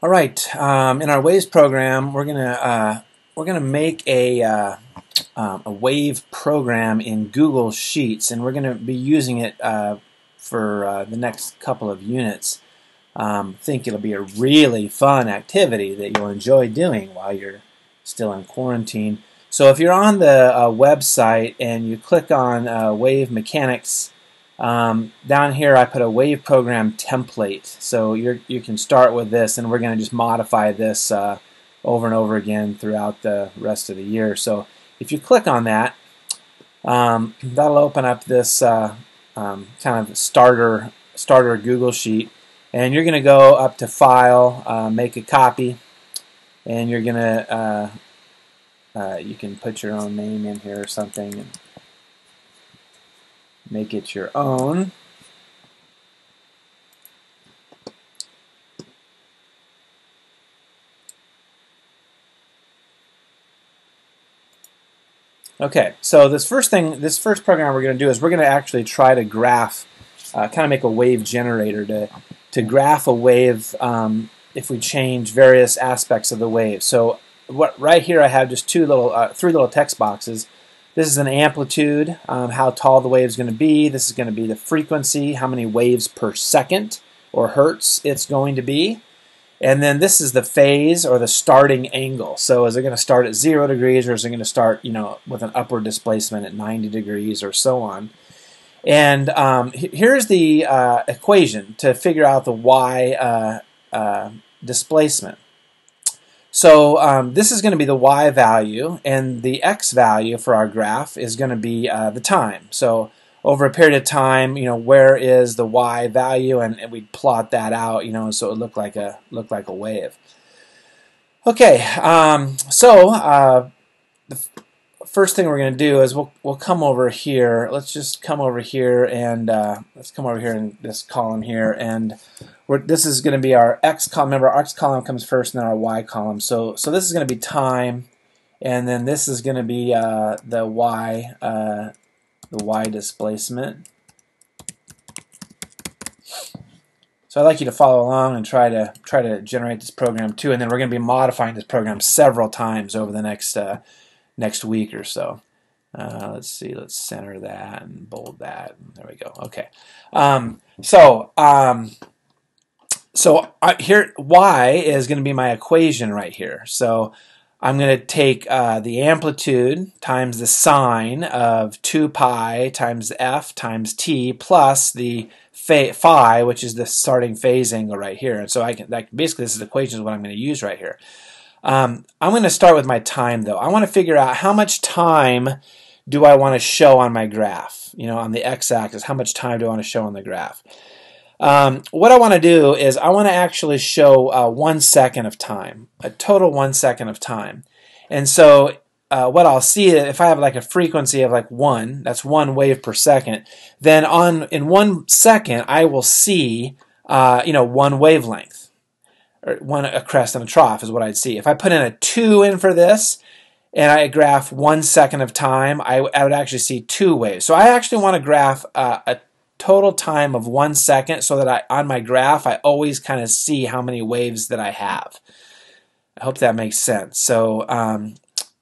All right. In our Waves program, we're gonna make a wave program in Google Sheets, and we're gonna be using it for the next couple of units. Think it'll be a really fun activity that you'll enjoy doing while you're still in quarantine. So if you're on the website and you click on Wave Mechanics, down here I put a wave program template. So you can start with this, and we're going to just modify this over and over again throughout the rest of the year. So if you click on that, that'll open up this kind of starter Google Sheet, and you're going to go up to File, Make a Copy, and you're going to you can put your own name in here or something and make it your own. Okay, so this first program we're going to do is we're going to actually try to graph, kind of make a wave generator to graph a wave if we change various aspects of the wave. So right here I have just three little text boxes. This is an amplitude, how tall the wave is going to be. This is going to be the frequency, how many waves per second or hertz it's going to be. And then this is the phase or the starting angle. So is it going to start at 0 degrees, or is it going to start, with an upward displacement at 90 degrees or so on? And here's the equation to figure out the y displacement. So this is going to be the y value, and the x value for our graph is going to be the time. So over a period of time, where is the y value, and we plot that out, so it would look like a wave. Okay, the first thing we're going to do is we'll come over here. Let's just come over here and let's come over here in this column here, and this is going to be our x column. Remember, our x column comes first, and then our y column. So this is going to be time, and then this is going to be the y displacement. So I'd like you to follow along and try to generate this program too, and then we're going to be modifying this program several times over the next week or so. Let's see. Let's center that and bold that. There we go. Okay. Here y is going to be my equation right here. So I'm going to take the amplitude times the sine of 2 pi times f times t plus the phi, which is the starting phase angle right here. And so basically this equation is what I'm going to use right here. I'm going to start with my time, though. I want to figure out how much time do I want to show on my graph. On the x-axis, how much time do I want to show on the graph? What I want to do is I want to actually show 1 second of time, a total 1 second of time. And so what I'll see, if I have like a frequency of like 1, that's 1 wave per second, then in 1 second I will see 1 wavelength. Or a crest and a trough is what I'd see. If I put in a 2 in for this, and I graph 1 second of time, I would actually see 2 waves. So I actually want to graph a total time of 1 second, so that on my graph I always kind of see how many waves that I have. I hope that makes sense. So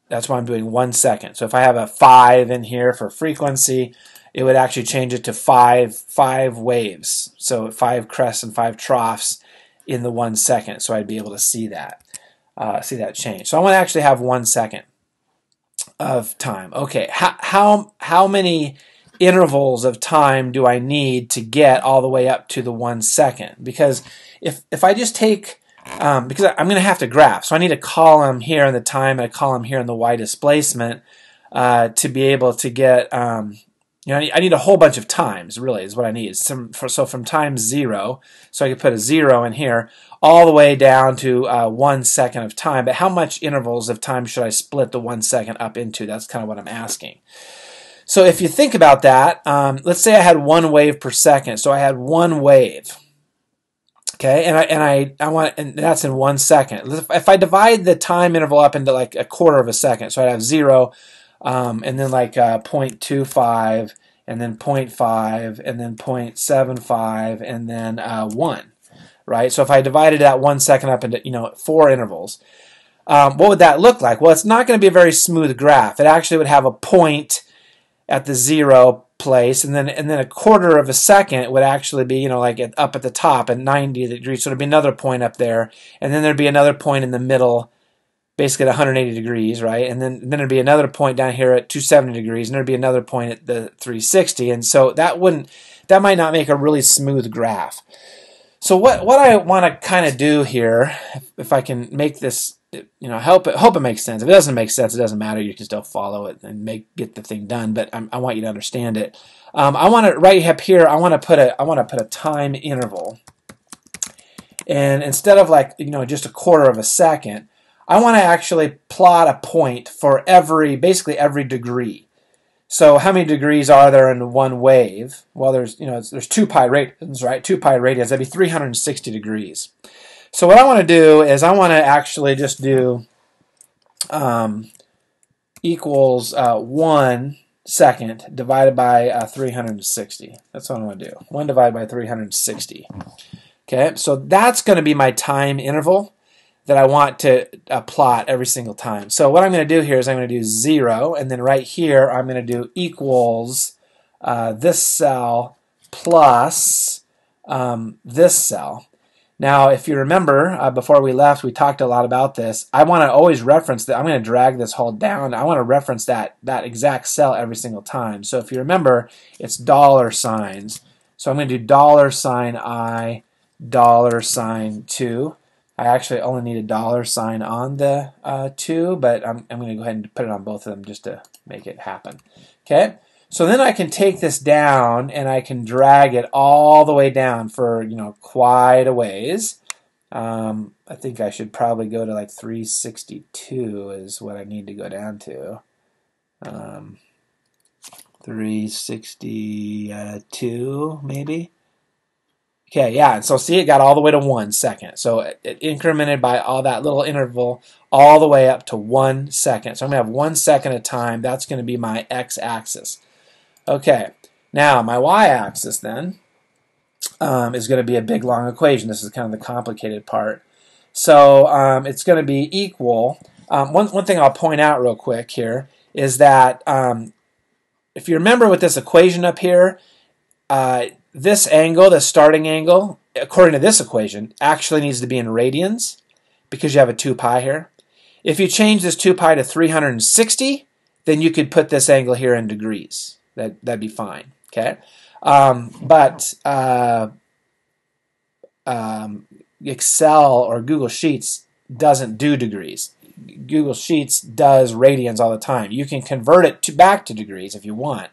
that's why I'm doing 1 second. So if I have a 5 in here for frequency, it would actually change it to five waves. So 5 crests and 5 troughs in the 1 second. So I'd be able to see that change. So I want to actually have 1 second of time. Okay, how many intervals of time do I need to get all the way up to the 1 second? Because if I just take, because I'm going to have to graph, so I need a column here in the time and a column here in the y displacement to be able to get, I need a whole bunch of times, really, is what I need. So from time 0, so I could put a 0 in here, all the way down to 1 second of time. But how much intervals of time should I split the 1 second up into? That's kind of what I'm asking. So if you think about that, let's say I had 1 wave per second. So I had 1 wave. Okay, and that's in 1 second. If I divide the time interval up into like a quarter of a second, so I'd have 0, and then like 0.25, and then 0.5, and then 0.75, and then 1. right? So if I divided that 1 second up into 4 intervals, what would that look like? Well, it's not going to be a very smooth graph. It actually would have a point at the 0 place, and then a quarter of a second would actually be like up at the top at 90 degrees. So there'd be another point up there, and then there'd be another point in the middle, basically at 180 degrees, right? And then there'd be another point down here at 270 degrees, and there'd be another point at the 360. And so that might not make a really smooth graph. So what I want to kind of do here, if I can make this, hope it makes sense. If it doesn't make sense, it doesn't matter. You can still follow it and get the thing done. But I want you to understand it. I want to right up here. I want to put a time interval, and instead of just a quarter of a second, I want to actually plot a point for basically every degree. So how many degrees are there in one wave? Well, there's 2 pi radians, right? 2 pi radians. That'd be 360 degrees. So what I want to do is I want to actually just do equals 1 second divided by 360. That's what I want to do. 1 divided by 360. Okay, so that's going to be my time interval that I want to plot every single time. So what I'm going to do here is I'm going to do 0, and then right here I'm going to do equals this cell plus this cell. Now, if you remember, before we left, we talked a lot about this. I want to always reference that. I'm going to drag this whole down. I want to reference that exact cell every single time. So if you remember, it's dollar signs. So I'm going to do $I, $2. I actually only need a dollar sign on the 2, but I'm going to go ahead and put it on both of them just to make it happen. Okay, so then I can take this down and I can drag it all the way down for quite a ways. I think I should probably go to like 362 is what I need to go down to. 362 maybe. Okay, yeah, and so see, it got all the way to 1 second. So it incremented by all that little interval all the way up to 1 second. So I'm going to have 1 second at a time. That's going to be my x-axis. Okay, now my y-axis then is going to be a big, long equation. This is kind of the complicated part. So it's going to be equal. One thing I'll point out real quick here is that if you remember with this equation up here, this angle, the starting angle, according to this equation, actually needs to be in radians because you have a 2 pi here. If you change this 2 pi to 360, then you could put this angle here in degrees. That'd be fine. Okay, but Excel or Google Sheets doesn't do degrees. Google Sheets does radians all the time. You can convert it back to degrees if you want,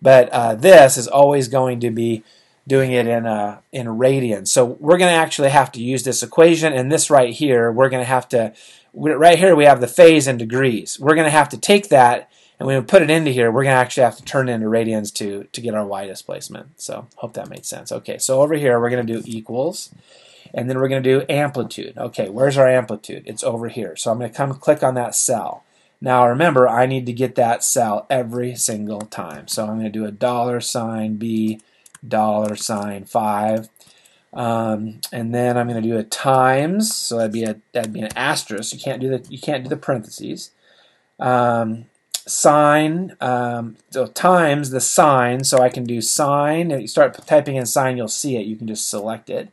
but this is always going to be doing it in radians. So we're going to actually have to use this equation, and this right here, we're going to have to, right here we have the phase in degrees. We're going to have to take that, and when we put it into here, we're going to actually have to turn it into radians to get our y displacement. So hope that made sense. Okay, so over here we're going to do equals, and then we're going to do amplitude. Okay, where's our amplitude? It's over here. So I'm going to come click on that cell. Now remember, I need to get that cell every single time. So I'm going to do a $B, $5, and then I'm going to do a times. So that'd be an asterisk. You can't do the parentheses. Sign. So times the sign. So I can do sign. If you start typing in sign, you'll see it. You can just select it.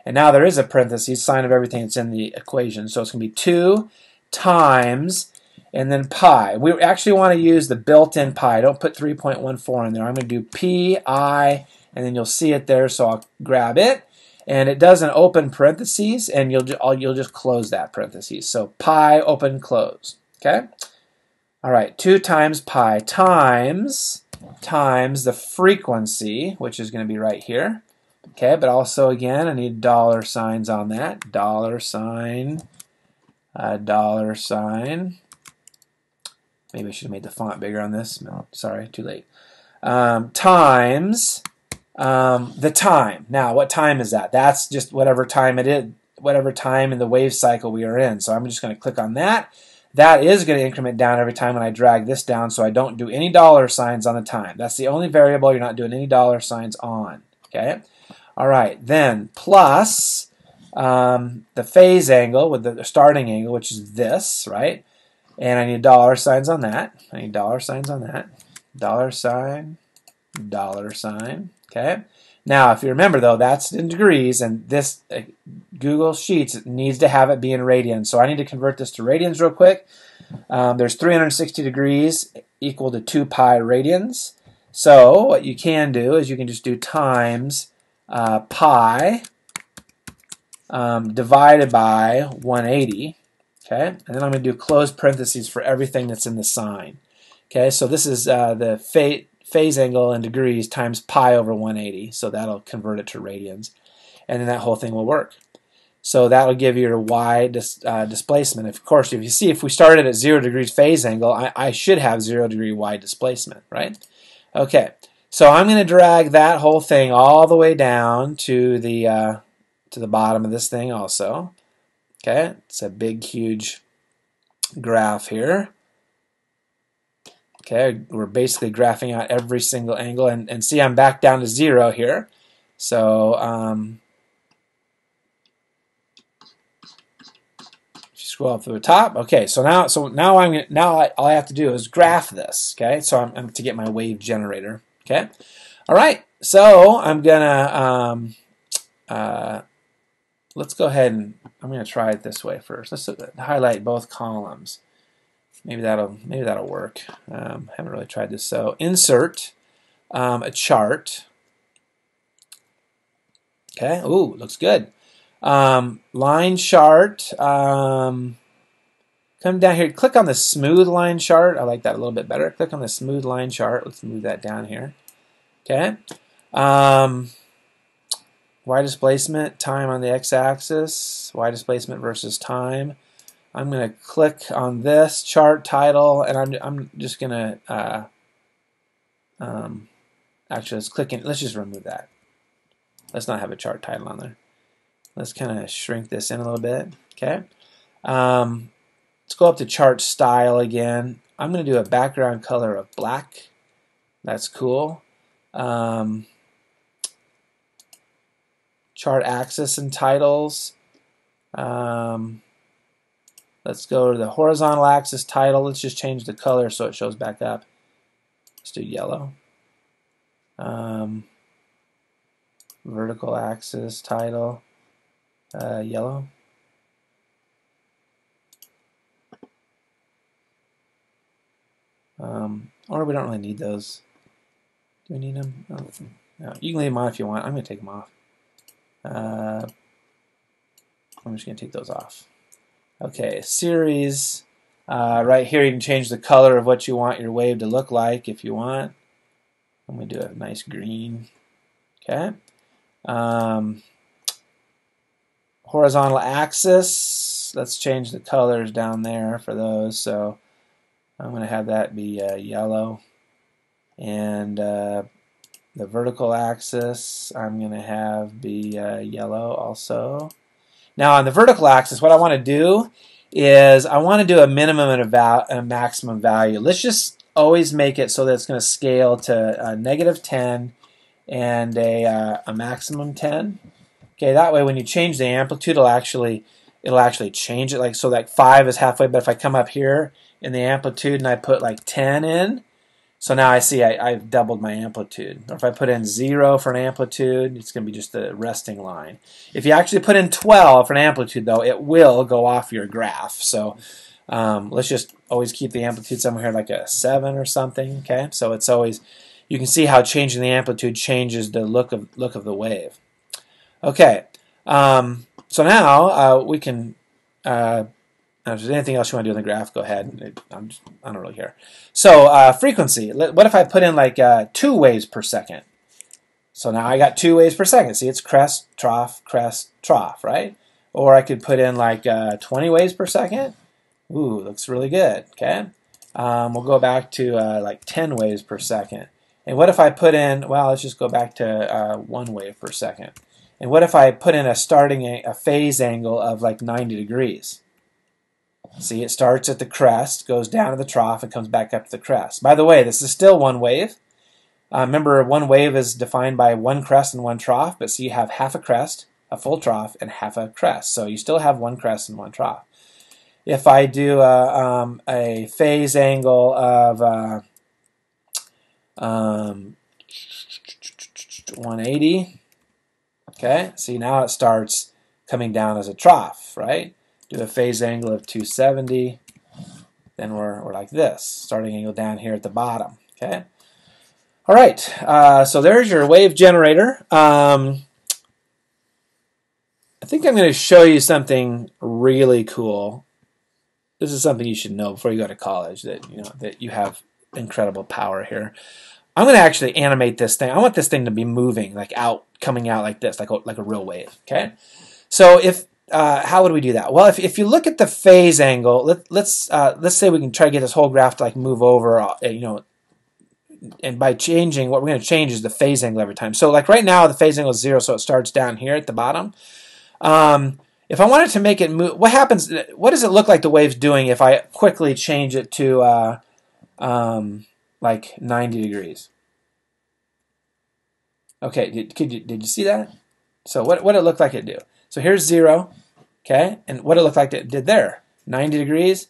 And now there is a parentheses, sign of everything that's in the equation. So it's going to be 2 times, and then pi. We actually want to use the built-in pi. Don't put 3.14 in there. I'm going to do pi, and then you'll see it there, so I'll grab it. And it does an open parentheses, and you'll just close that parentheses. So pi, open, close. Okay? All right, 2 times pi times the frequency, which is going to be right here. Okay, but also again, I need dollar signs on that. Dollar sign. Maybe I should have made the font bigger on this. No, sorry, too late. Times the time. Now, what time is that? That's just whatever time it is, whatever time in the wave cycle we are in. So I'm just going to click on that. That is going to increment down every time when I drag this down, so I don't do any dollar signs on the time. That's the only variable you're not doing any dollar signs on. Okay. All right, then plus the phase angle with the starting angle, which is this, right? And I need dollar signs on that. I need dollar signs on that. Dollar sign, dollar sign. Okay. Now, if you remember, though, that's in degrees, and this Google Sheets needs to have it be in radians. So I need to convert this to radians real quick. There's 360 degrees equal to 2 pi radians. So what you can do is you can just do times pi divided by 180. Okay, and then I'm going to do close parentheses for everything that's in the sign. Okay, so this is the phase angle in degrees times pi over 180, so that'll convert it to radians, and then that whole thing will work. So that'll give you your y displacement. Of course, if we started at 0 degrees phase angle, I should have 0 degree y displacement, right? Okay, so I'm going to drag that whole thing all the way down to the bottom of this thing also. Okay, it's a big, huge graph here. Okay, we're basically graphing out every single angle, and see, I'm back down to 0 here. So if you scroll up to the top, okay. So now all I have to do is graph this. Okay, so I'm to get my wave generator. Okay, all right. So I'm gonna let's go ahead and I'm gonna try it this way first. Let's highlight both columns. Maybe that'll work. Haven't really tried this. So insert a chart. Okay. Ooh, looks good. Line chart. Come down here. Click on the smooth line chart. I like that a little bit better. Click on the smooth line chart. Let's move that down here. Okay. Y displacement, time on the x-axis. Y displacement versus time. I'm going to click on this chart title, and I'm just going to actually let's just remove that. Let's not have a chart title on there. Let's kind of shrink this in a little bit. Okay. Let's go up to chart style again. I'm going to do a background color of black. That's cool. Chart axis and titles. Let's go to the horizontal axis title. Let's just change the color so it shows back up. Let's do yellow. Vertical axis title, yellow. Or we don't really need those. Do we need them? Oh, no. You can leave them on if you want. I'm going to take them off. I'm just going to take those off. Okay, series. Right here you can change the color of what you want your wave to look like if you want. I'm going to do a nice green. Okay. Horizontal axis. Let's change the colors down there for those. So I'm going to have that be yellow. And the vertical axis I'm going to have be yellow also. Now on the vertical axis, what I want to do is I want to do a minimum and a maximum value. Let's just always make it so that it's going to scale to -10 and a maximum 10. Okay, that way when you change the amplitude, it'll actually change it. Like so, like 5 is halfway, but if I come up here in the amplitude and I put like 10 in, so now I see I've doubled my amplitude. Or if I put in 0 for an amplitude, it's going to be just the resting line. If you actually put in 12 for an amplitude, though, it will go off your graph. So let's just always keep the amplitude somewhere here like a 7 or something. Okay, so it's always, you can see how changing the amplitude changes the look of the wave. Okay, so now we can. If there's anything else you want to do in the graph, go ahead. I don't really care. So frequency. What if I put in like 2 waves per second? So now I got 2 waves per second. See, it's crest, trough, right? Or I could put in like 20 waves per second. Ooh, looks really good. Okay. We'll go back to like 10 waves per second. And what if I put in? Well, let's just go back to 1 wave per second. And what if I put in a phase angle of like 90 degrees? See, it starts at the crest, goes down to the trough, and comes back up to the crest. By the way, this is still 1 wave. Remember, 1 wave is defined by 1 crest and 1 trough, but so you have half a crest, a full trough and half a crest. So you still have one crest and one trough. If I do a phase angle of 180, okay, see now it starts coming down as a trough, right? Do a phase angle of 270, then we're like this, starting angle down here at the bottom, okay? All right, so there's your wave generator. I think I'm going to show you something really cool. This is something you should know before you go to college, that you have incredible power here. I'm going to actually animate this thing. I want this thing to be moving, like coming out like this, like a real wave. Okay. So how would we do that? Well, if you look at the phase angle, let's say we can try to get this whole graph to like move over, and by changing, what we're going to change is the phase angle every time. So like right now, the phase angle is 0, so it starts down here at the bottom. If I wanted to make it move, what happens? What does it look like the wave's doing if I quickly change it to like 90 degrees? Okay, did you see that? So what it looked like it do? So here's 0, okay, and what it looked like it did there, 90 degrees.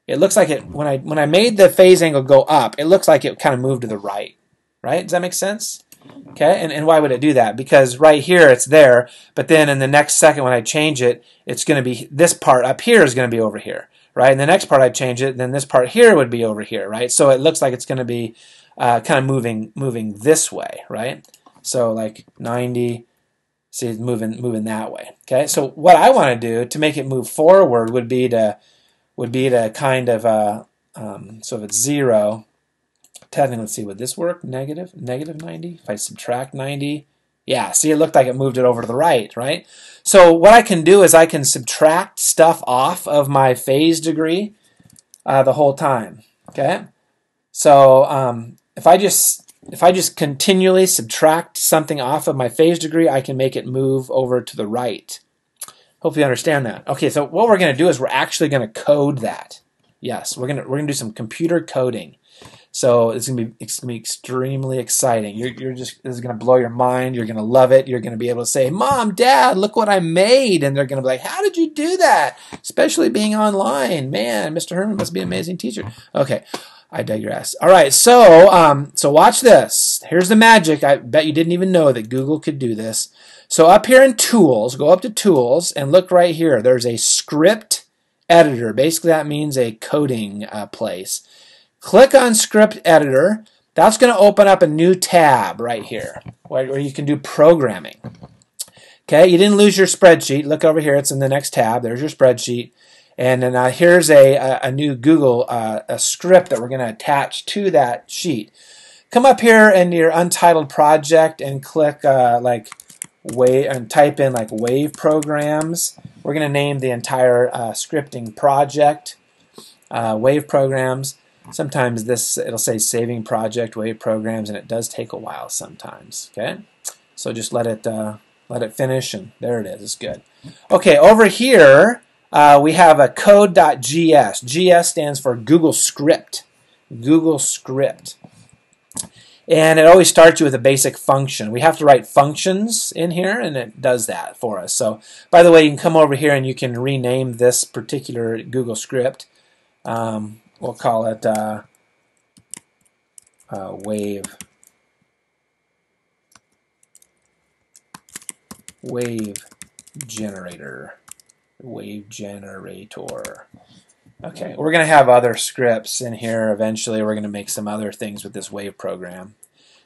It looks like it when I made the phase angle go up, it looks like it kind of moved to the right. Right? Does that make sense? Okay, and why would it do that? Because right here it's there, but then in the next second when I change it, it's going to be, this part up here is going to be over here, right? And the next part I change it, then this part here would be over here, right? So it looks like it's going to be kind of moving this way, right? So like 90, see it's moving that way. Okay, so what I want to do to make it move forward would be to kind of so if it's 0. Technically, let's see, would this work? Negative 90? If I subtract 90, yeah, see, it looked like it moved it over to the right, right? So what I can do is I can subtract stuff off of my phase degree the whole time, okay? So if I just continually subtract something off of my phase degree, I can make it move over to the right. Hope you understand that. Okay, so what we're going to do is we're actually going to code that. Yes, we're going to do some computer coding. So it's gonna be extremely exciting. This is gonna blow your mind. You're gonna love it. You're gonna be able to say, "Mom, Dad, look what I made," and they're gonna be like, "How did you do that?" Especially being online, man. Mr. Herman must be an amazing teacher. Okay, I digress. All right, so watch this. Here's the magic. I bet you didn't even know that Google could do this. So up here in Tools, go up to Tools and look right here. There's a script editor. Basically, that means a coding place. Click on Script Editor. That's going to open up a new tab right here where you can do programming. Okay, you didn't lose your spreadsheet. Look over here. It's in the next tab. There's your spreadsheet. And then here's a new Google a script that we're going to attach to that sheet. Come up here in your Untitled project and click wave and type in like wave programs. We're going to name the entire scripting project wave programs. Sometimes it'll say saving project wave programs, and it does take a while sometimes. Okay, so just let it finish, and there it is. It's good. Okay, over here we have a code.gs. GS stands for Google Script. Google Script. And it always starts you with a basic function. We have to write functions in here, and it does that for us. So, by the way, you can come over here and you can rename this particular Google Script. We'll call it wave generator. Wave generator. Okay, we're going to have other scripts in here. Eventually, we're going to make some other things with this wave program.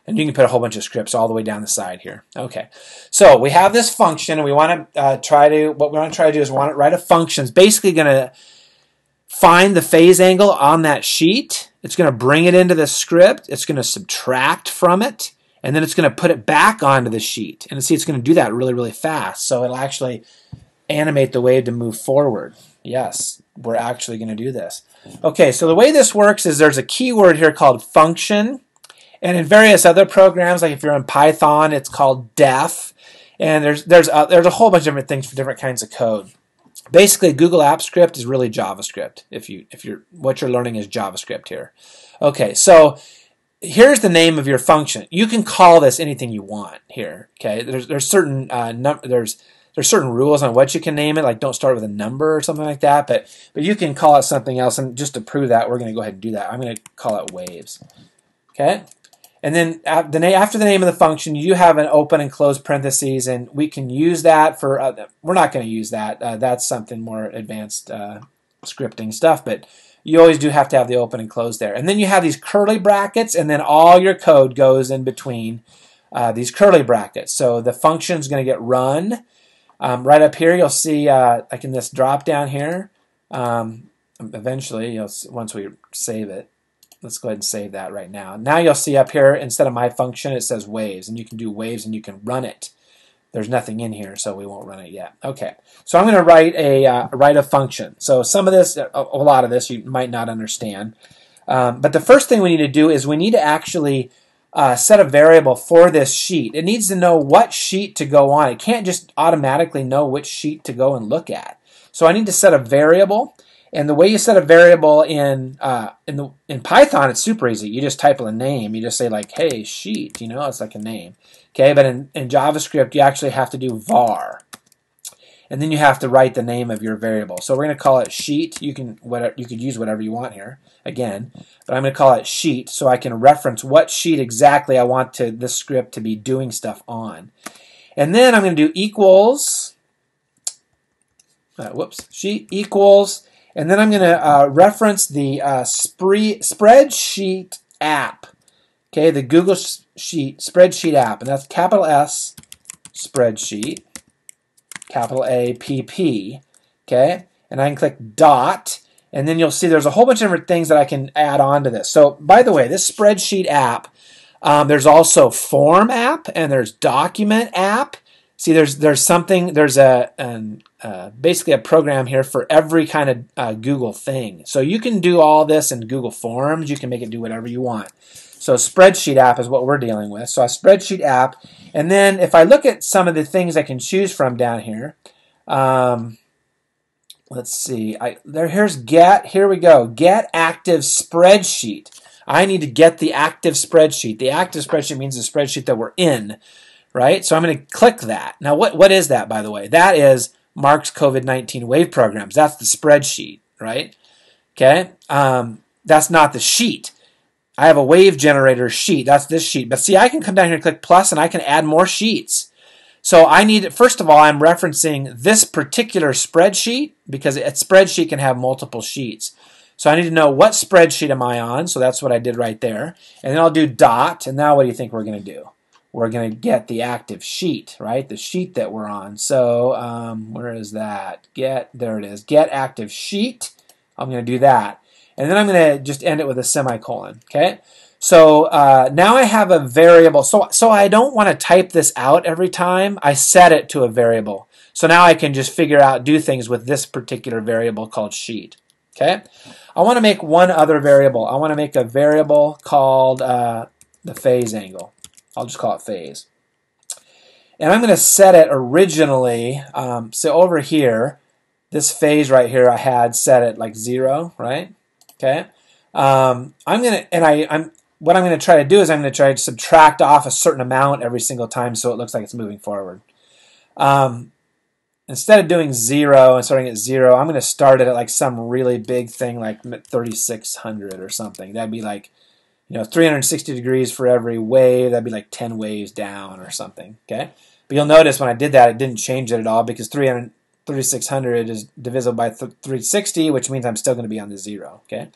And you can put a whole bunch of scripts all the way down the side here. Okay, so we have this function, and we want to what we want to try to do is we want to write a function. It's basically going to find the phase angle on that sheet. It's going to bring it into the script. It's going to subtract from it, and then it's going to put it back onto the sheet. And see, it's going to do that really, really fast. So it'll actually animate the wave to move forward. Yes, we're actually going to do this. Okay, so the way this works is there's a keyword here called function. And in various other programs, like if you're in Python, it's called def. And there's a whole bunch of different things for different kinds of code. Basically, Google Apps Script is really JavaScript. What you're learning is JavaScript here. Okay, so here's the name of your function. You can call this anything you want here. Okay, there's certain there's certain rules on what you can name it, like don't start with a number or something like that, but you can call it something else, and just to prove that, we're going to go ahead and do that. I'm going to call it waves. Okay? And then after the name of the function, you have an open and close parentheses, and we can use that for, we're not going to use that. That's something more advanced scripting stuff, but you always do have to have the open and close there. And then you have these curly brackets, and then all your code goes in between these curly brackets. So the function is going to get run. Right up here, you'll see, like in this drop down here, eventually, once we save it, let's go ahead and save that right now. Now you'll see up here, instead of my function, it says waves, and you can do waves and you can run it. There's nothing in here, so we won't run it yet. Okay, so I'm going to write a function. So some of this, a lot of this, you might not understand. But the first thing we need to do is we need to actually set a variable for this sheet. It needs to know what sheet to go on. It can't just automatically know which sheet to go and look at. So I need to set a variable. And the way you set a variable in Python, it's super easy. You just type in a name. You just say like, hey, sheet, it's like a name. Okay, but in JavaScript, you actually have to do var. And then you have to write the name of your variable. So we're going to call it sheet. You could use whatever you want here, again. But I'm going to call it sheet so I can reference what sheet exactly I want this script to be doing stuff on. And then I'm going to do equals, sheet equals, and then I'm going to reference the Spreadsheet App, okay, the Google Spreadsheet App, and that's capital S, Spreadsheet, capital A, PP, okay, and I can click dot, and then you'll see there's a whole bunch of different things that I can add on to this. So, by the way, this Spreadsheet App, there's also Form App, and there's Document App. See, there's basically a program here for every kind of Google thing. So you can do all this in Google Forms. You can make it do whatever you want. So Spreadsheet App is what we're dealing with. So a Spreadsheet App. And then if I look at some of the things I can choose from down here, let's see. Here's get. Here we go. Get active spreadsheet. I need to get the active spreadsheet. The active spreadsheet means the spreadsheet that we're in. Right? So I'm going to click that. Now, what is that, by the way? That is Mark's COVID-19 wave programs. That's the spreadsheet, right? Okay? That's not the sheet. I have a wave generator sheet. That's this sheet. But see, I can come down here and click plus, and I can add more sheets. So first of all, I'm referencing this particular spreadsheet because a spreadsheet can have multiple sheets. So I need to know what spreadsheet am I on. So that's what I did right there. And then I'll do dot, and now what do you think we're going to do? We're going to get the active sheet, right? The sheet that we're on. So where is that? There it is. Get active sheet. I'm going to do that. And then I'm going to just end it with a semicolon, okay? So now I have a variable. So I don't want to type this out every time. I set it to a variable. So now I can just do things with this particular variable called sheet, okay? I want to make one other variable. I want to make a variable called the phase angle. I'll just call it phase. And I'm going to set it originally, so over here, this phase right here I had set at like 0, right? Okay. What I'm going to try to do is I'm going to try to subtract off a certain amount every single time so it looks like it's moving forward. Instead of doing 0 and starting at 0, I'm going to start it at like some really big thing like 3600 or something. That'd be like 360 degrees for every wave. That'd be like 10 waves down or something, okay? But you'll notice when I did that, it didn't change it at all because 3600 is divisible by 360, which means I'm still going to be on the 0, okay?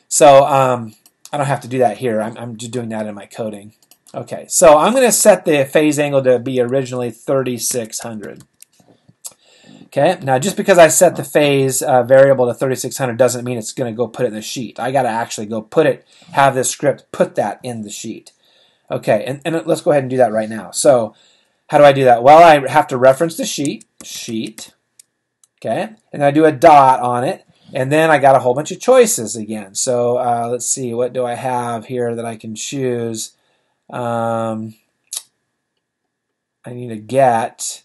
So I don't have to do that here. I'm just doing that in my coding. Okay, so I'm going to set the phase angle to be originally 3600. Okay, now just because I set the phase variable to 3600 doesn't mean it's going to go put it in the sheet. I got to actually go have this script put that in the sheet. Okay, and let's go ahead and do that right now. So how do I do that? Well, I have to reference the sheet, okay, and I do a dot on it, and then I got a whole bunch of choices again. So let's see, what do I have here that I can choose? I need a get.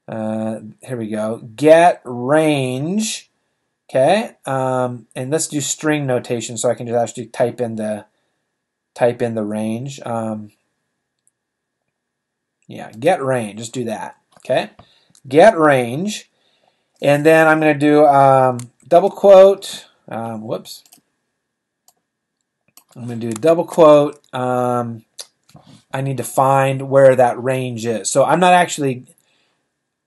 Here we go. Get range. Okay. And let's do string notation so I can just actually type in the range. Yeah, get range. Just do that. Okay. get range, and then I'm going to do double quote. Whoops. I'm going to do a double quote. I need to find where that range is. So I'm not actually,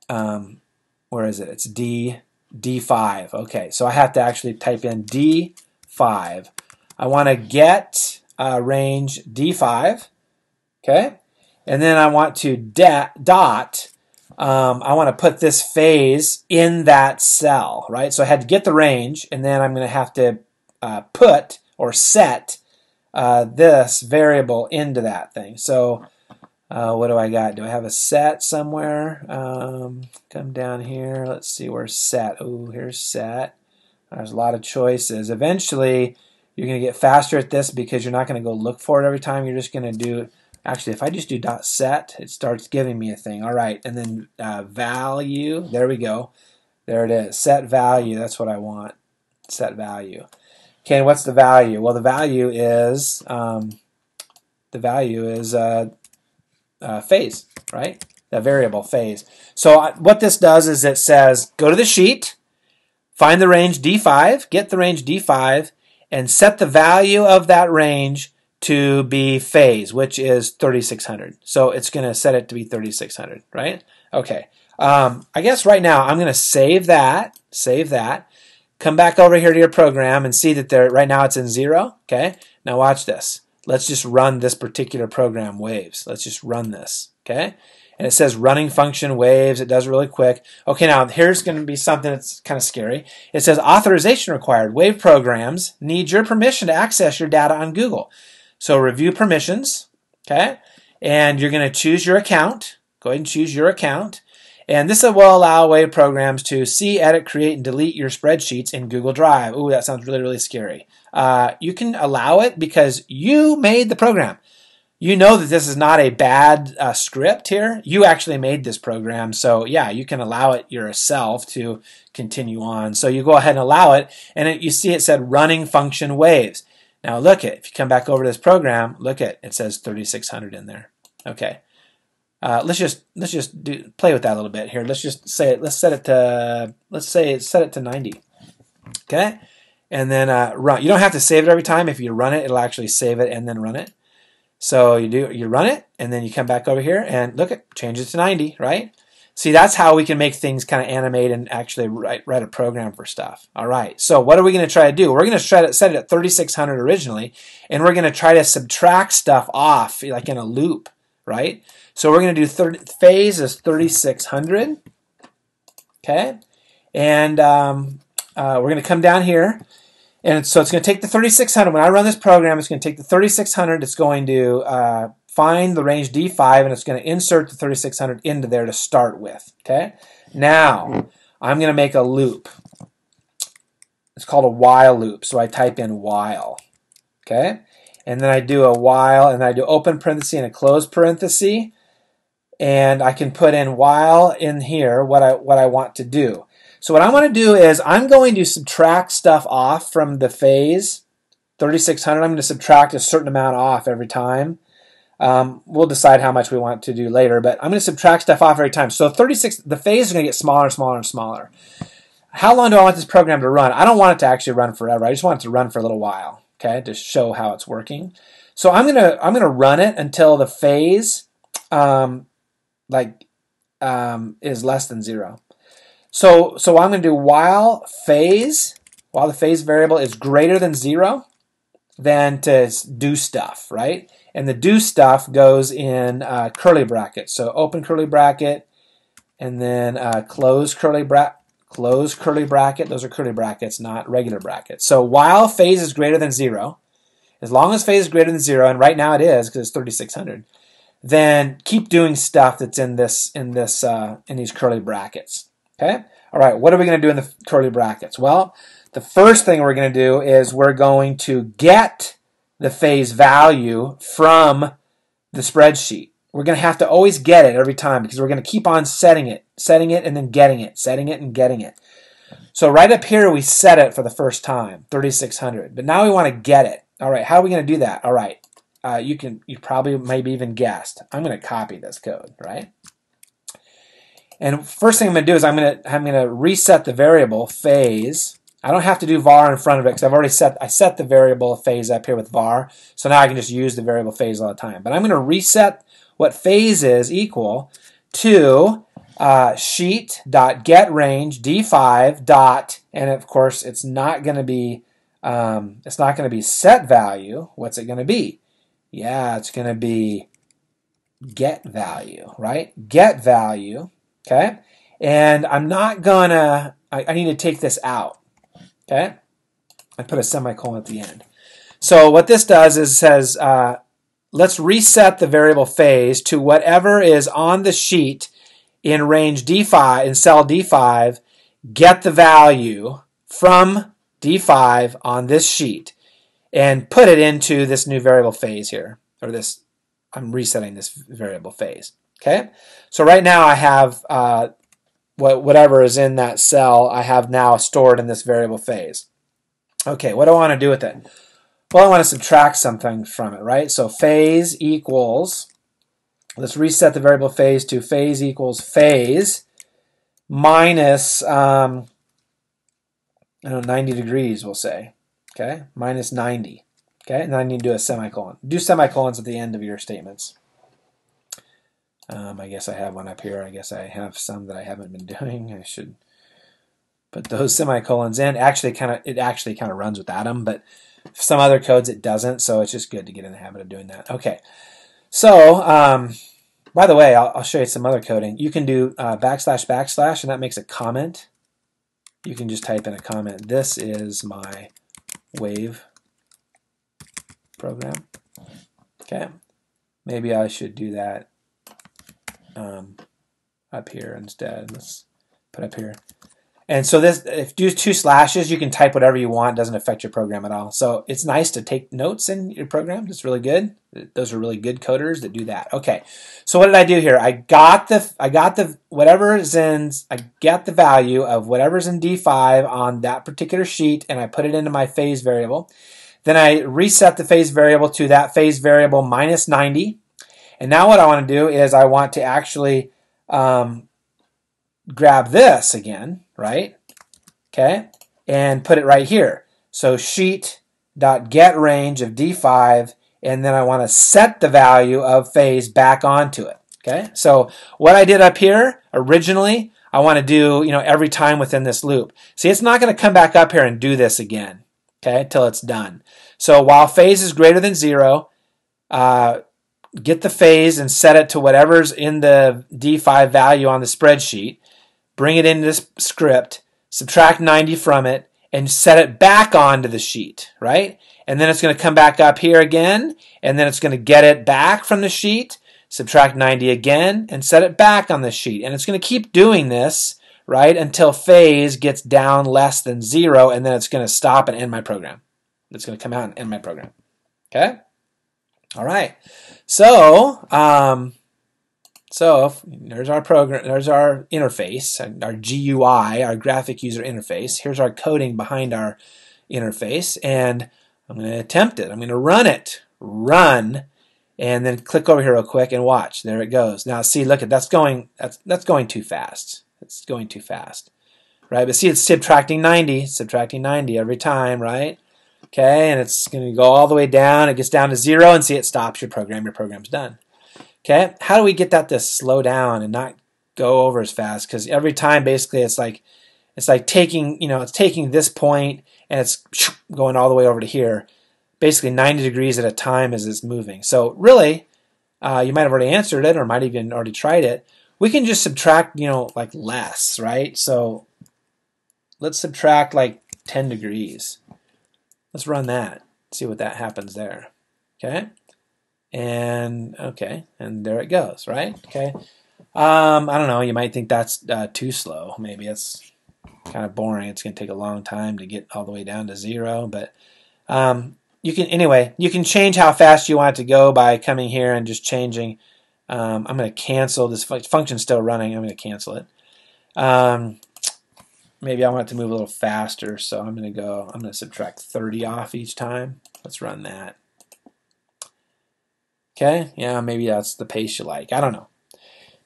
where is it? It's D5. Okay, so I have to actually type in D5. I want to get range D5. Okay, and then I want to dot. I want to put this phase in that cell, right? So I had to get the range, and then I'm going to have to put or set this variable into that thing. So what do I got? Do I have a set somewhere? Come down here. Let's see where's set. Oh, here's set. There's a lot of choices. Eventually, you're going to get faster at this because you're not going to go look for it every time. You're just going to do, actually, if I just do dot set, it starts giving me a thing. All right, and then value. There we go. There it is. Set value. That's what I want. Set value. Okay, and what's the value? Well, the value is phase, right? The variable phase. So what this does is it says, go to the sheet, find the range D5, get the range D5, and set the value of that range to be phase, which is 3600. So it's going to set it to be 3600, right? Okay. I guess right now I'm going to save that. Come back over here to your program and see that right now it's in 0. Okay. Now watch this. Let's just run this particular program, waves. Let's just run this. Okay. And it says running function waves. It does really quick. Okay, now here's going to be something that's kind of scary. It says authorization required. Wave programs need your permission to access your data on Google. So review permissions. Okay. And you're going to choose your account. Go ahead and choose your account. And this will allow wave programs to see, edit, create, and delete your spreadsheets in Google Drive. Ooh, that sounds really, really scary. You can allow it because you made the program. You know that this is not a bad script here. You actually made this program. So yeah, you can allow it yourself to continue on. So you go ahead and allow it. And you see it said running function waves. Now look if you come back over to this program, look it says 3600 in there. Okay. Let's just play with that a little bit here. Let's just say it. Set it to 90. Okay, and then run. You don't have to save it every time. If you run it, it'll actually save it and then run it. So you run it, and then you come back over here and look change it to 90. Right. See, that's how we can make things kind of animate and actually write a program for stuff. All right. So what are we going to try to do? We're going to try to set it at 3600 originally, and we're going to try to subtract stuff off like in a loop. Right. So we're going to do phase is 3600, okay, and we're going to come down here, and so it's going to take the 3600. When I run this program, it's going to take the 3600. It's going to find the range D5, and it's going to insert the 3600 into there to start with. Okay. Now I'm going to make a loop. It's called a while loop. So I type in while. Okay. And then I do a while, and I do open parenthesis and a close parenthesis. And I can put in while in here what I want to do. So what I want to do is I'm going to subtract stuff off from the phase 3600. I'm going to subtract a certain amount off every time. We'll decide how much we want to do later, but I'm going to subtract stuff off every time. So the phase is going to get smaller and smaller and smaller. How long do I want this program to run? I don't want it to actually run forever. I just want it to run for a little while, okay, to show how it's working. So I'm gonna run it until the phase is less than 0. So I'm going to do while the phase variable is greater than 0, then to do stuff, right? And the do stuff goes in curly brackets. So open curly bracket, and then close curly bracket. Those are curly brackets, not regular brackets. So while phase is greater than 0, as long as phase is greater than 0, and right now it is because it's 3600. Then keep doing stuff that's in these curly brackets. Okay? All right, what are we going to do in the curly brackets? Well, the first thing we're going to do is we're going to get the phase value from the spreadsheet. We're going to have to always get it every time because we're going to keep on setting it and then getting it, setting it and getting it. So right up here we set it for the first time, 3600. But now we want to get it. All right, how are we going to do that? All right. You probably maybe even guessed. I'm going to copy this code, right? And first thing I'm going to do is I'm going to reset the variable phase. I don't have to do var in front of it because I've already set the variable phase up here with var. So now I can just use the variable phase all the time. But I'm going to reset what phase is equal to sheet.getRange d5 dot, and of course it's not going to be set value. What's it going to be? Yeah, it's going to be get value, right? Get value, okay? And I'm not gonna, I need to take this out, okay? I put a semicolon at the end. So what this does is says, let's reset the variable phase to whatever is on the sheet in range D5, in cell D5, get the value from D5 on this sheet and put it into this new variable phase here, or this, I'm resetting this variable phase. Okay, so right now I have whatever is in that cell I have now stored in this variable phase. Okay, what do I want to do with it? Well, I want to subtract something from it, right? So phase equals, let's reset the variable phase to phase equals phase minus, I don't know, 90 degrees, we'll say. Okay, minus 90. Okay, and then I need to do a semicolon. Do semicolons at the end of your statements. I guess I have one up here. I guess I have some that I haven't been doing. I should put those semicolons in. It actually kind of runs without them, but some other codes it doesn't, so it's just good to get in the habit of doing that. Okay, so by the way, I'll show you some other coding. You can do \\\, and that makes a comment. You can just type in a comment. This is my wave program. Okay, maybe I should do that up here instead. Let's put up here. And so this, if you do 2 slashes, you can type whatever you want. It doesn't affect your program at all. So it's nice to take notes in your program. It's really good. Those are really good coders that do that. Okay, so what did I do here? I got the whatever is in. I get the value of whatever's in D5 on that particular sheet, and I put it into my phase variable. Then I reset the phase variable to that phase variable minus 90. And now what I want to do is I want to actually grab this again, right? Okay, and put it right here. So sheet.getRange of D5, and then I want to set the value of phase back onto it. Okay, so what I did up here originally, I want to do, every time within this loop. See, it's not going to come back up here and do this again, okay, till it's done. So while phase is greater than 0, get the phase and set it to whatever's in the D5 value on the spreadsheet. Bring it into this script, subtract 90 from it, and set it back onto the sheet, right? And then it's going to come back up here again, and then it's going to get it back from the sheet, subtract 90 again, and set it back on the sheet. And it's going to keep doing this, right, until phase gets down less than 0, and then it's going to stop and end my program. It's going to come out and end my program. Okay? All right. So, there's our program, there's our interface, our GUI, our graphic user interface. Here's our coding behind our interface, and I'm going to attempt it. I'm going to run it. Run, and then click over here real quick and watch. There it goes. Now see, look at that's going too fast. It's going too fast, right? But see, it's subtracting 90 every time, right? Okay, and it's going to go all the way down. It gets down to 0, and see, it stops your program. Your program's done. Okay, how do we get that to slow down and not go over as fast? Because every time, basically, it's like taking, it's taking this point and it's going all the way over to here, basically 90 degrees at a time as it's moving. So really, you might have already answered it, or might even already tried it. We can just subtract, like less, right? So let's subtract like 10 degrees. Let's run that. See what that happens there. Okay. And okay, and there it goes, right? Okay. I don't know, you might think that's too slow. Maybe it's kind of boring. It's going to take a long time to get all the way down to 0, but you can change how fast you want it to go by coming here and just changing. I'm going to cancel this function's still running. I'm going to cancel it. Maybe I want it to move a little faster, so I'm going to subtract 30 off each time. Let's run that. Okay, yeah, maybe that's the pace you like. I don't know.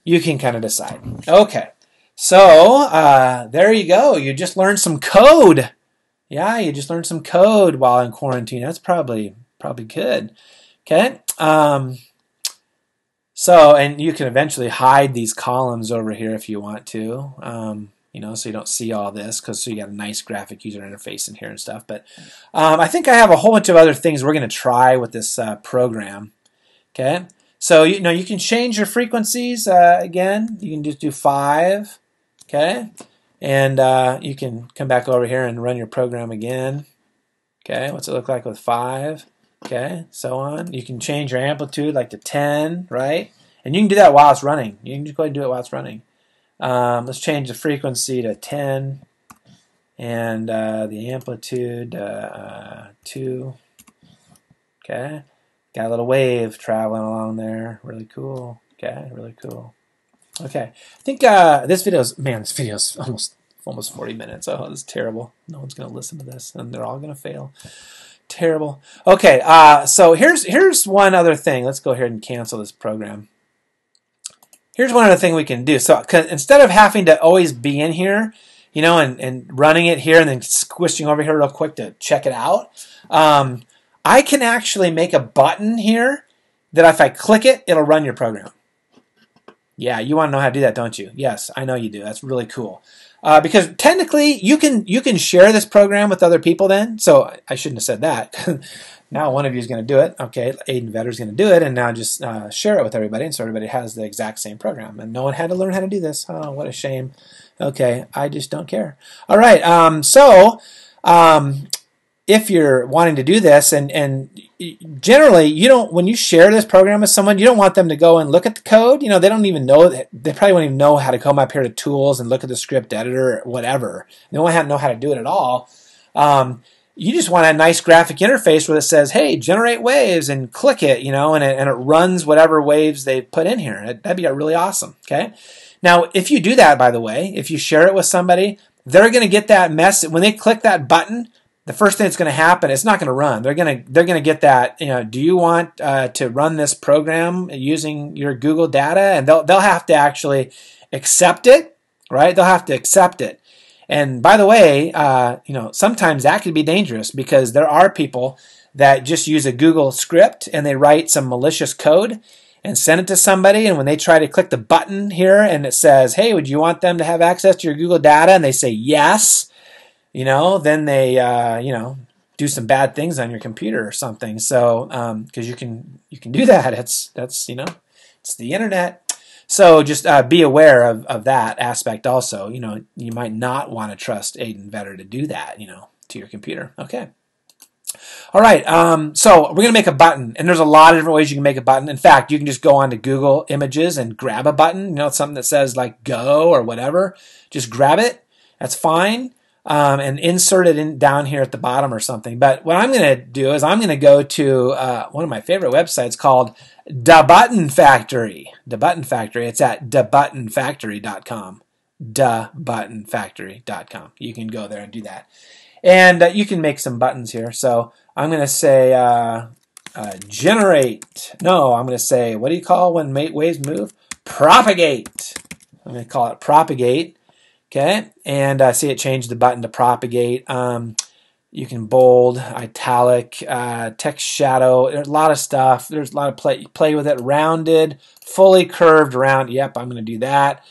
You can kind of decide. Okay, So there you go. You just learned some code. Yeah, you just learned some code while in quarantine. That's probably good. Okay. So, and you can eventually hide these columns over here if you want to, you know, so you don't see all this, because so you got a nice graphic user interface in here and stuff. But I think I have a whole bunch of other things we're going to try with this program. Okay, so you know you can change your frequencies again. You can just do 5. Okay, and you can come back over here and run your program again. Okay, what's it look like with 5? Okay, so on. You can change your amplitude like to 10, right? And you can do that while it's running. You can just go ahead and do it while it's running. Let's change the frequency to 10 and the amplitude 2. Okay, got a little wave traveling along there. Really cool. Okay, really cool. Okay, I think this video's almost 40 minutes. Oh, this is terrible. No one's going to listen to this, and they're all going to fail. Terrible. Okay, so here's one other thing. Let's go ahead and cancel this program. Here's one other thing we can do. So instead of having to always be in here, you know, and running it here and then squishing over here real quick to check it out, I can actually make a button here that if I click it, it'll run your program. Yeah, you want to know how to do that, don't you? Yes, I know you do. That's really cool. Because technically, you can share this program with other people then. So I shouldn't have said that. Now one of you is going to do it. Okay, Aiden Vetter is going to do it, and now just share it with everybody, and so everybody has the exact same program. And no one had to learn how to do this. Oh, what a shame. Okay, I just don't care. All right, if you're wanting to do this, and generally you don't, when you share this program with someone, you don't want them to go and look at the code. You know, they don't even know, they probably won't even know how to come up here to tools and look at the script editor or whatever. They won't know how to do it at all. You just want a nice graphic interface where it says, hey, generate waves, and click it, you know, and it runs whatever waves they put in here. That'd be really awesome. Okay. Now, if you do that, by the way, if you share it with somebody, they're going to get that message when they click that button. The first thing that's going to happen, it's not going to run. They're going to get that, you know, do you want to run this program using your Google data? And they'll have to actually accept it, right? They'll have to accept it. And by the way, you know, sometimes that could be dangerous, because there are people that just use a Google script and they write some malicious code and send it to somebody, and when they try to click the button here and it says, hey, would you want them to have access to your Google data? And they say yes. You know, then they, you know, do some bad things on your computer or something. So, because you can do that. That's you know, it's the internet. So just be aware of that aspect also. You know, you might not want to trust Aiden Vetter to do that, you know, to your computer. Okay. All right. So we're going to make a button, and there's a lot of different ways you can make a button. In fact, you can just go onto Google Images and grab a button, you know, something that says like go or whatever. Just grab it. That's fine. And insert it in down here at the bottom or something. But what I'm going to do is I'm going to go to one of my favorite websites called Da Button Factory. Da Button Factory. It's at dabuttonfactory.com. dabuttonfactory.com. You can go there and do that. And you can make some buttons here. So I'm going to say generate. No, I'm going to say, what do you call when waves move? Propagate. I'm going to call it propagate. Okay, and see it changed the button to propagate. You can bold, italic, text shadow. There's a lot of stuff. There's a lot of play with it. Rounded, fully curved, round. Yep, I'm going to do that.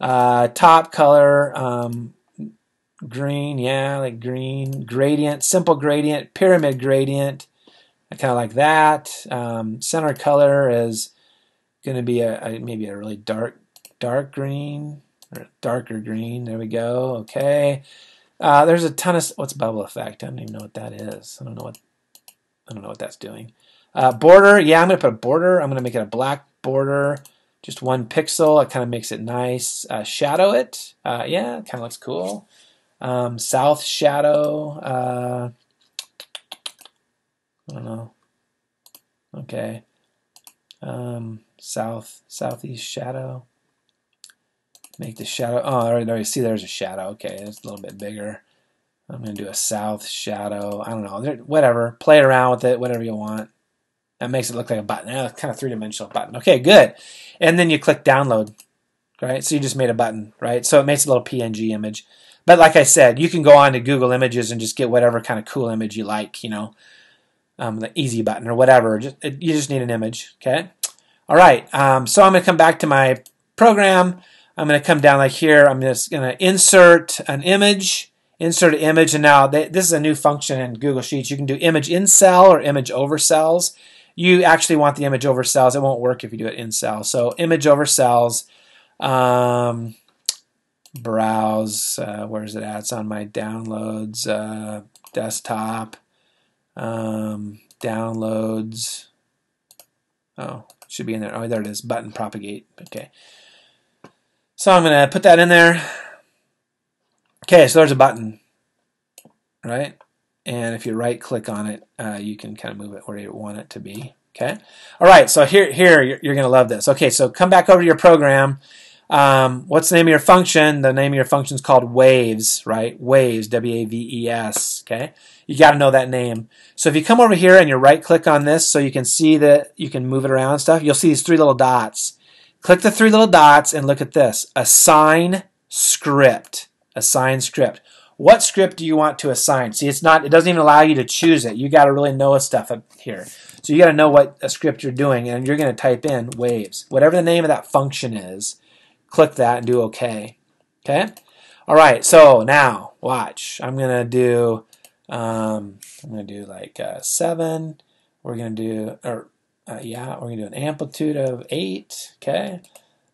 Top color, green. Yeah, like green. Gradient, simple gradient, pyramid gradient. I kind of like that. Center color is going to be maybe a really dark green. Or darker green. There we go. Okay. There's a ton of what's bubble effect. I don't even know what that is. I don't know what that's doing. Border. Yeah, I'm gonna put a border. I'm gonna make it a black border. Just 1 pixel. It kind of makes it nice. Shadow it. Yeah, it kind of looks cool. South shadow. I don't know. Okay. Southeast shadow. Make the shadow. Oh, I already see there's a shadow. Okay, it's a little bit bigger. I'm going to do a south shadow. I don't know. Whatever. Play around with it, whatever you want. That makes it look like a button. Kind of 3-dimensional button. Okay, good. And then you click download. right? So you just made a button, right? So it makes a little PNG image. But like I said, you can go on to Google Images and just get whatever kind of cool image you like, you know, the easy button or whatever. You just need an image, okay? All right, so I'm going to come back to my program. I'm going to come down like here. I'm just going to insert an image, and now this is a new function in Google Sheets. You can do image in cell or image over cells. You actually want the image over cells. It won't work if you do it in cell. So image over cells, browse, where is it at? It's on my downloads, desktop, downloads. Oh, it should be in there. Oh, there it is, button propagate. Okay. So I'm going to put that in there. Okay, so there's a button, right? And if you right-click on it, you can kind of move it where you want it to be. Okay. All right. So here you're going to love this. Okay. So come back over to your program. What's the name of your function? The name of your function is called Waves, right? Waves, W-A-V-E-S. Okay. You got to know that name. So if you come over here and you right-click on this, so you can see that you can move it around and stuff, you'll see these three little dots. Click the three little dots and look at this. Assign script. Assign script. What script do you want to assign? See, it doesn't even allow you to choose it. You got to really know stuff up here. So you got to know what a script you're doing, and you're going to type in waves. Whatever the name of that function is, click that and do OK. Okay. All right. So now watch. I'm going to do like 7. We're going to do we're going to do an amplitude of 8. Okay.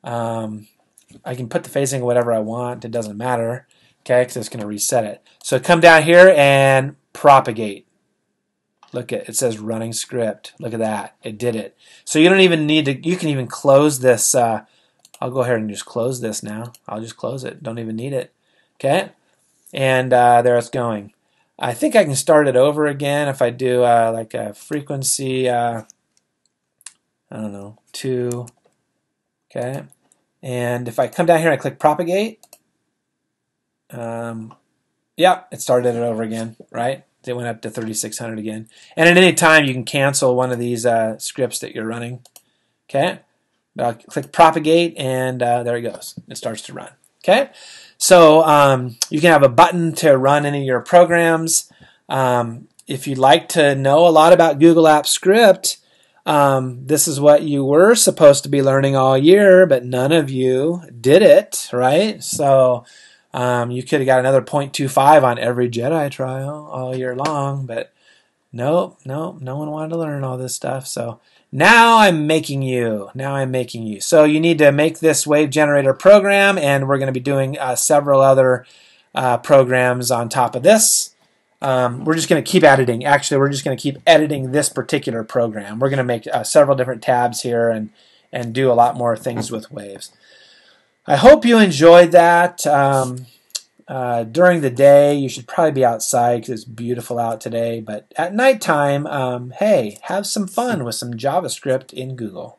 I can put the phasing whatever I want. It doesn't matter. Okay, because it's going to reset it. So come down here and propagate. Look at it says running script. Look at that. It did it. So you don't even need to, you can even close this. I'll go ahead and just close this now. I'll just close it. Don't even need it. Okay, and there it's going. I think I can start it over again if I do like a frequency, I don't know, 2. Okay, and if I come down here and I click propagate, yeah, it started it over again, right? It went up to 3600 again. And at any time, you can cancel one of these scripts that you're running. Okay, I'll click propagate, and there it goes. It starts to run. Okay, so you can have a button to run any of your programs. If you'd like to know a lot about Google Apps Script, this is what you were supposed to be learning all year, but none of you did it, right? So you could have got another 0.25 on every Jedi trial all year long, but nope, no one wanted to learn all this stuff. So now I'm making you. So you need to make this wave generator program, and we're going to be doing several other programs on top of this. We're just going to keep editing. Actually, we're just going to keep editing this particular program. We're going to make several different tabs here and do a lot more things with waves. I hope you enjoyed that. During the day, you should probably be outside because it's beautiful out today. But at nighttime, hey, have some fun with some JavaScript in Google.